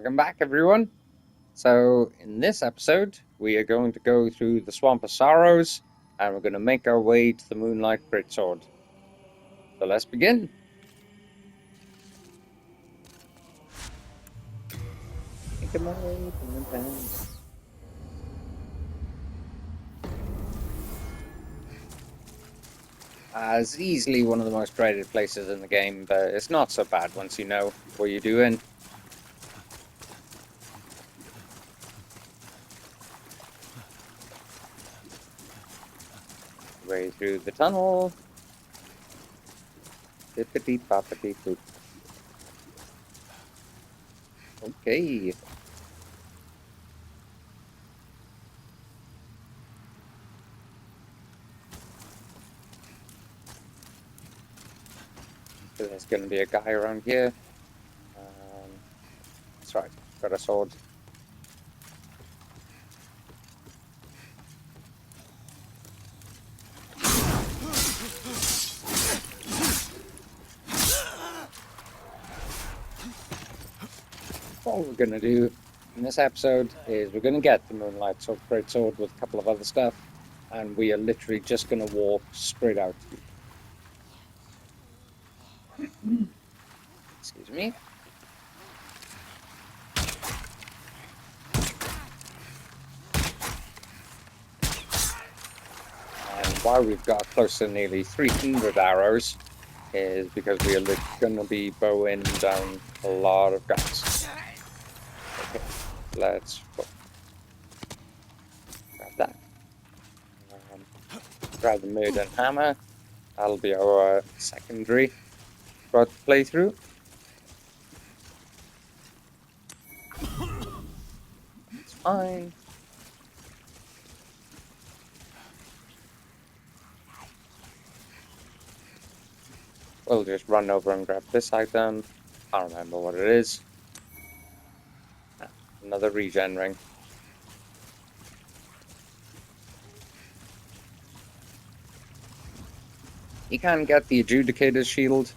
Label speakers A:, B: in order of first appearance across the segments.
A: Welcome back, everyone. So, in this episode, we are going to go through the Swamp of Sorrows, and we're going to make our way to the Moonlight Greatsword. So, let's begin. Making my way to the town. It's easily one of the most dreaded places in the game, but it's not so bad once you know what you're doing. Way through the tunnel. Dippity boppity boop. Okay. So there's going to be a guy around here. That's right, got a sword. What we're going to do in this episode is we're going to get the Moonlight Greatsword with a couple of other stuff, and we are literally just going to walk straight out. Excuse me. And why we've got close to nearly 300 arrows is because we are going to be bowing down a lot of guys. Okay, let's go. Grab that. Grab the Murder and Hammer. That'll be our secondary playthrough. It's fine. We'll just run over and grab this item. I don't remember what it is. Another regen ring. You can get the Adjudicator's Shield.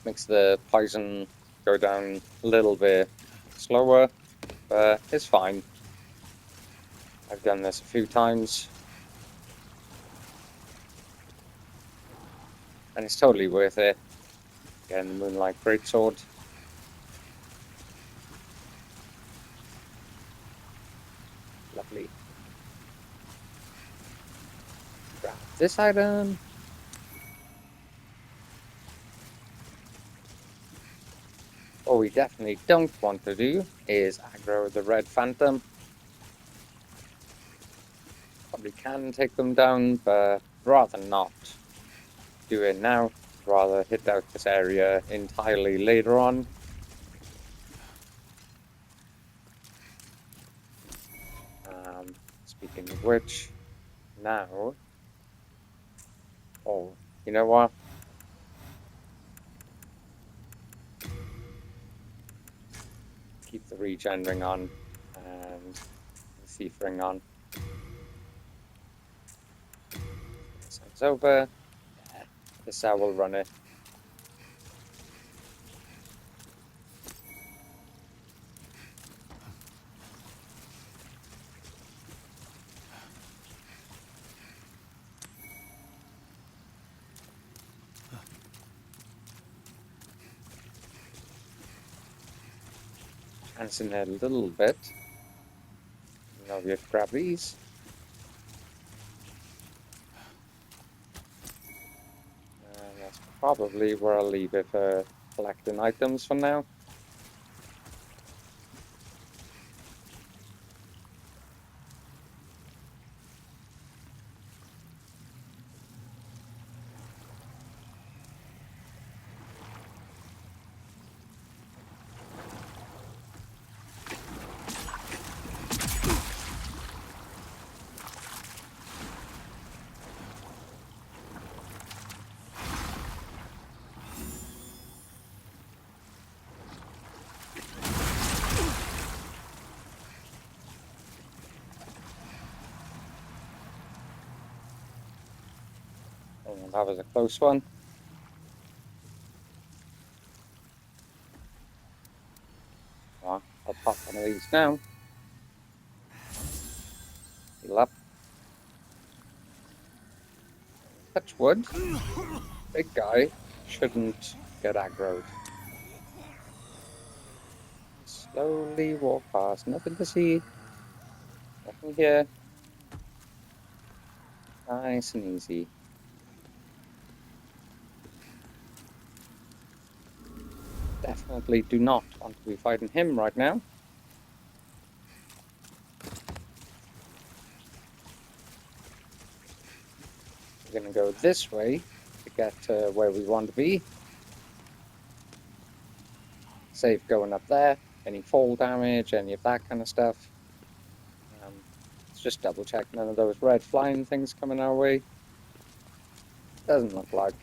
A: Makes the poison go down a little bit slower, but it's fine. I've done this a few times. And it's totally worth it. Getting the Moonlight Greatsword. Lovely. Grab this item. What we definitely don't want to do is aggro the Red Phantom. Probably can take them down, but rather not do it now. Rather hit out this area entirely later on. Speaking of which, now... Oh, you know what? Keep the regen ring on and the thief ring on. This one's over. This how we'll run it. Chancing it a little bit. Now we have to grab these. And that's probably where I'll leave it for collecting items for now. Oh, that was a close one. Come on. Pop one of these now. Heal up. Touch wood. Big guy shouldn't get aggroed. Slowly walk past. Nothing to see. Nothing here. Nice and easy. Definitely do not want to be fighting him right now. We're going to go this way to get to where we want to be. Save going up there. Any fall damage, any of that kind of stuff. Let's just double check none of those red flying things coming our way. Doesn't look like.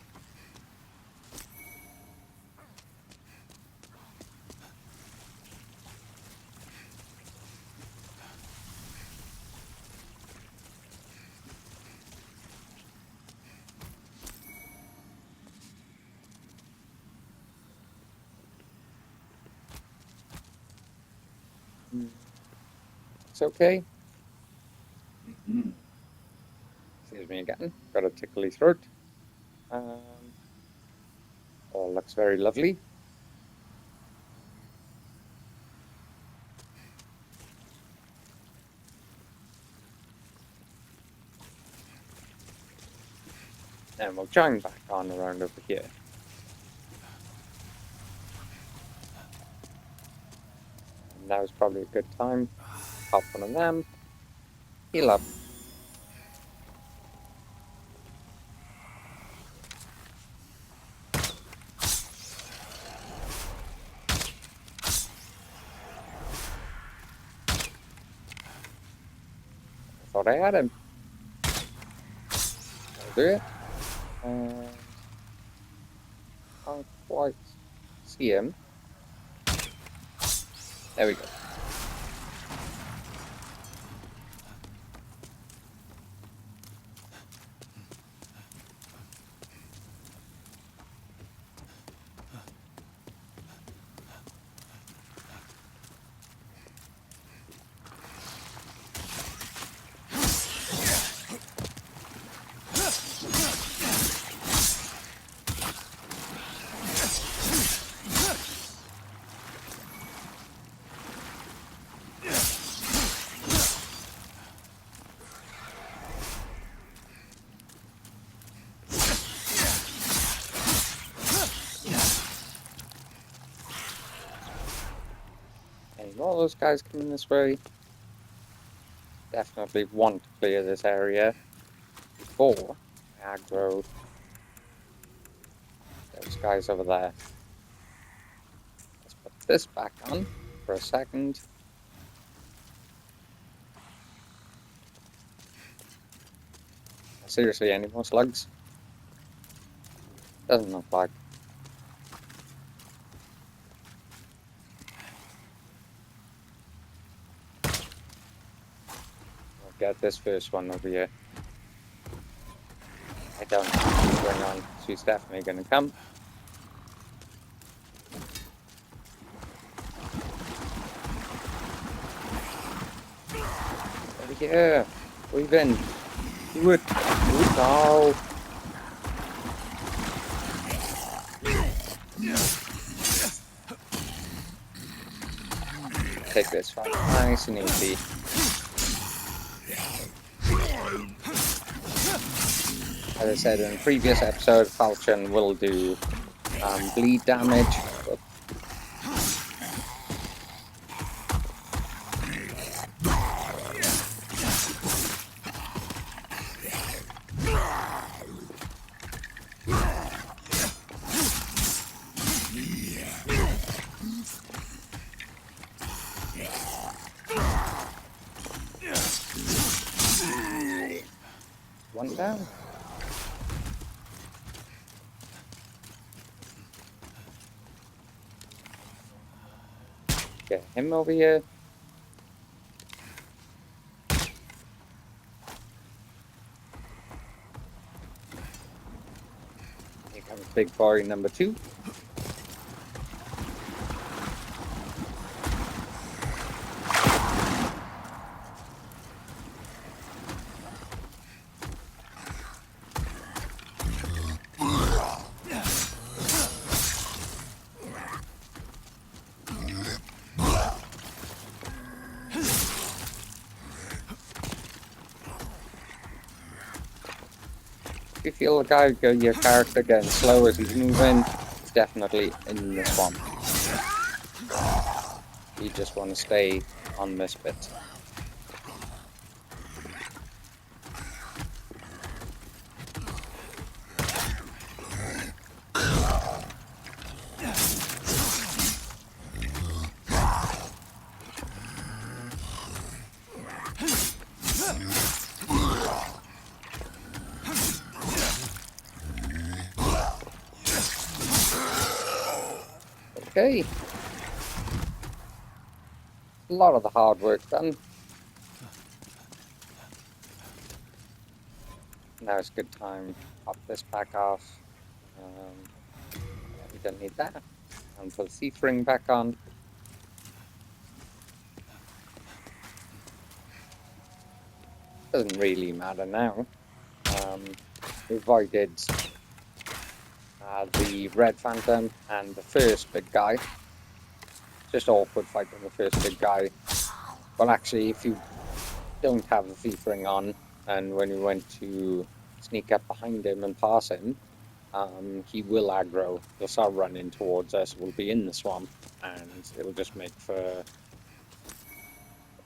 A: It's okay. Excuse me again. Got a tickly throat. All looks very lovely. And we'll join back on around over here. And that was probably a good time. Pop one of them. Heal up. I thought I had him. I'll do it. And can't quite see him. There we go. All those guys coming this way. Definitely want to clear this area before I aggro those guys over there. Let's put this back on for a second. Seriously, any more slugs? Doesn't look like. Get this first one over here. I don't know what's going on. She's definitely going to come. Over here. We've in. Do it. Do it now. Take this one nice and easy. As I said in a previous episode, Falchion will do bleed damage. One down. Get him over here. Here comes big boy number 2. If you feel your character getting slow as he's moving, it's definitely in the swamp. You just want to stay on this bit. Okay. A lot of the hard work done. Now it's a good time to pop this back off. We don't need that. And put the thief ring back on. Doesn't really matter now. We avoided the red phantom and the first big guy. Just awkward fighting the first big guy. Well, actually, if you don't have the thief ring on, and when you went to sneak up behind him and pass him, he will aggro. He'll start running towards us. We'll be in the swamp, and it'll just make for a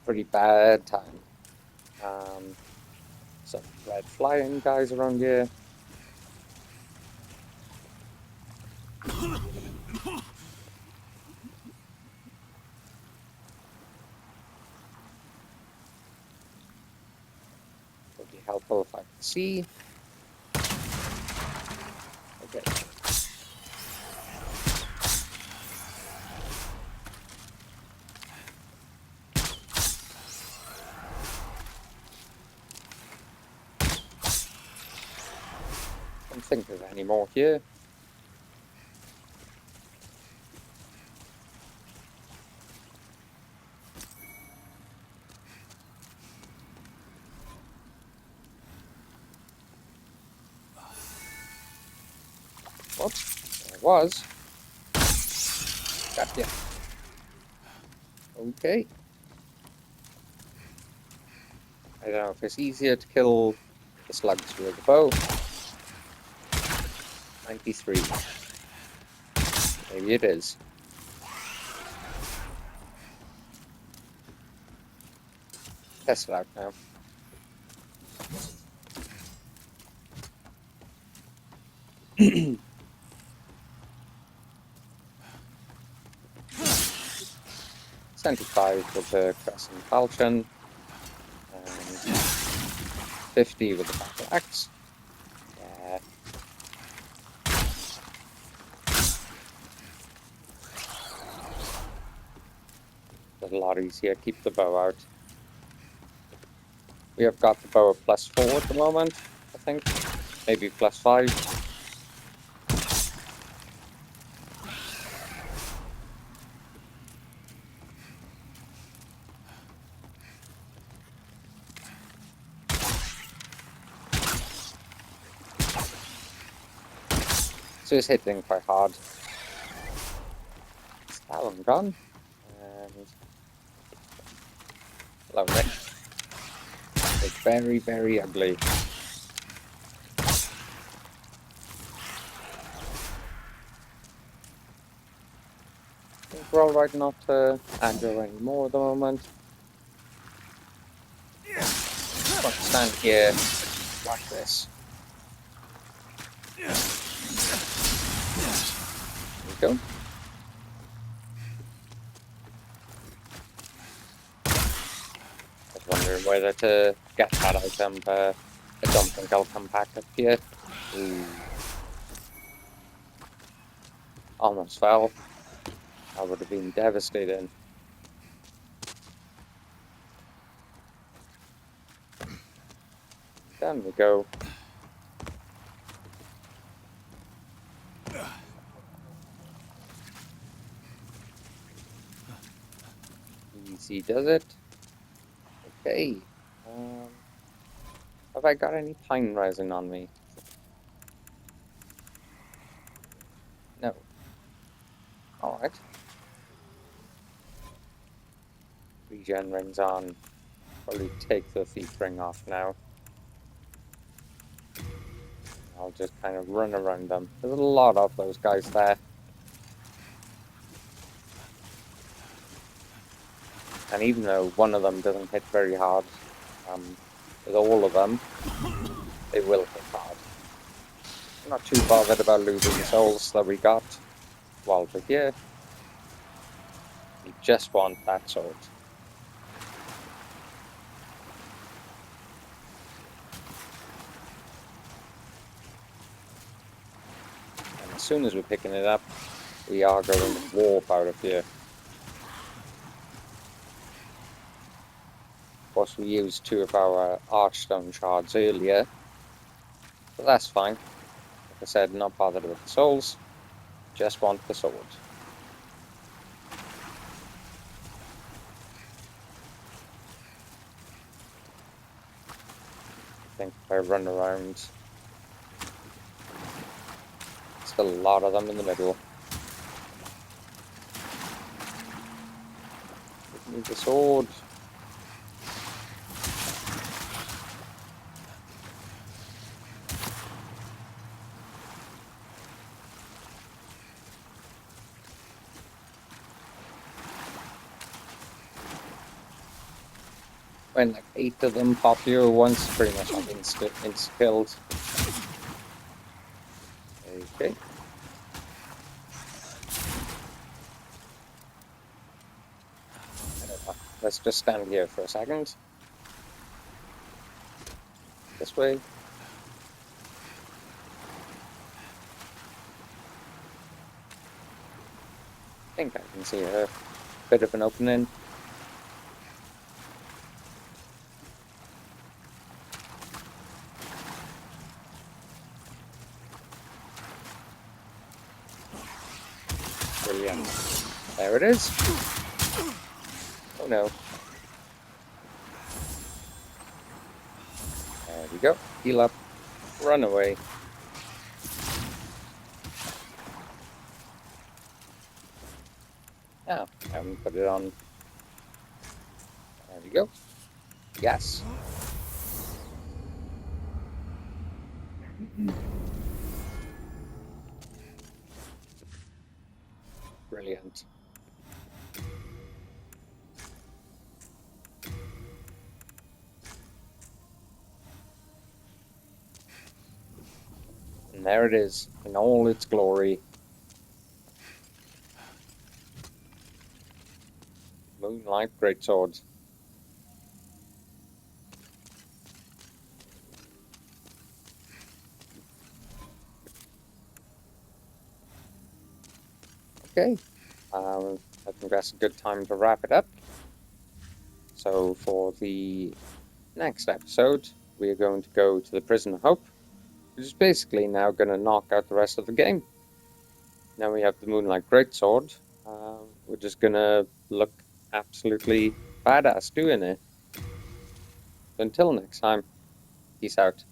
A: pretty bad time. Some red flying guys around here. Would be helpful if I could see. Okay. Don't think there's any more here. Whoops, there was. Gotcha. Okay. I don't know if it's easier to kill the slugs with a bow. 93. Maybe it is. Test it out now. $75 with the crescent falchion, and 50 with the battle axe. Yeah. It's a lot easier. Keep the bow out. We have got the bow at +4 at the moment, I think. Maybe +5. So it's hitting quite hard. Is that one gone? And lovely. It's very, very ugly. I think we're alright not to aggro anymore at the moment. I'm going to stand here like this. There we go. I was wondering whether to get that item, but I don't think I'll come back up here. Ooh. Almost fell. That would have been devastating. Down we go. Easy does it. Okay. Have I got any pine resin on me? No. Alright. Regen rings on. Probably take the thief ring off now. I'll just kind of run around them. There's a lot of those guys there. And even though one of them doesn't hit very hard, with all of them, they will hit hard. I'm not too bothered about losing the souls that we got while we're here. We just want that sword. And as soon as we're picking it up, we are going to warp out of here. Of course, we used 2 of our archstone shards earlier, but that's fine. Like I said, not bothered with the souls, just want the sword. I think if I run around, still a lot of them in the middle. Give me the sword. When like 8 of them pop you at once, pretty much like insta-killed. Okay. Let's just stand here for a second. This way. I think I can see a bit of an opening. Brilliant. There it is. Oh no. There we go. Heal up. Run away. Oh, I haven't put it on. There we go. Yes. Brilliant. And there it is, in all its glory. Moonlight Greatsword. Okay. I think that's a good time to wrap it up. So for the next episode, we are going to go to the Prison of Hope, which is basically now going to knock out the rest of the game. Now we have the Moonlight Greatsword. We're just going to look absolutely badass doing it. Until next time, peace out.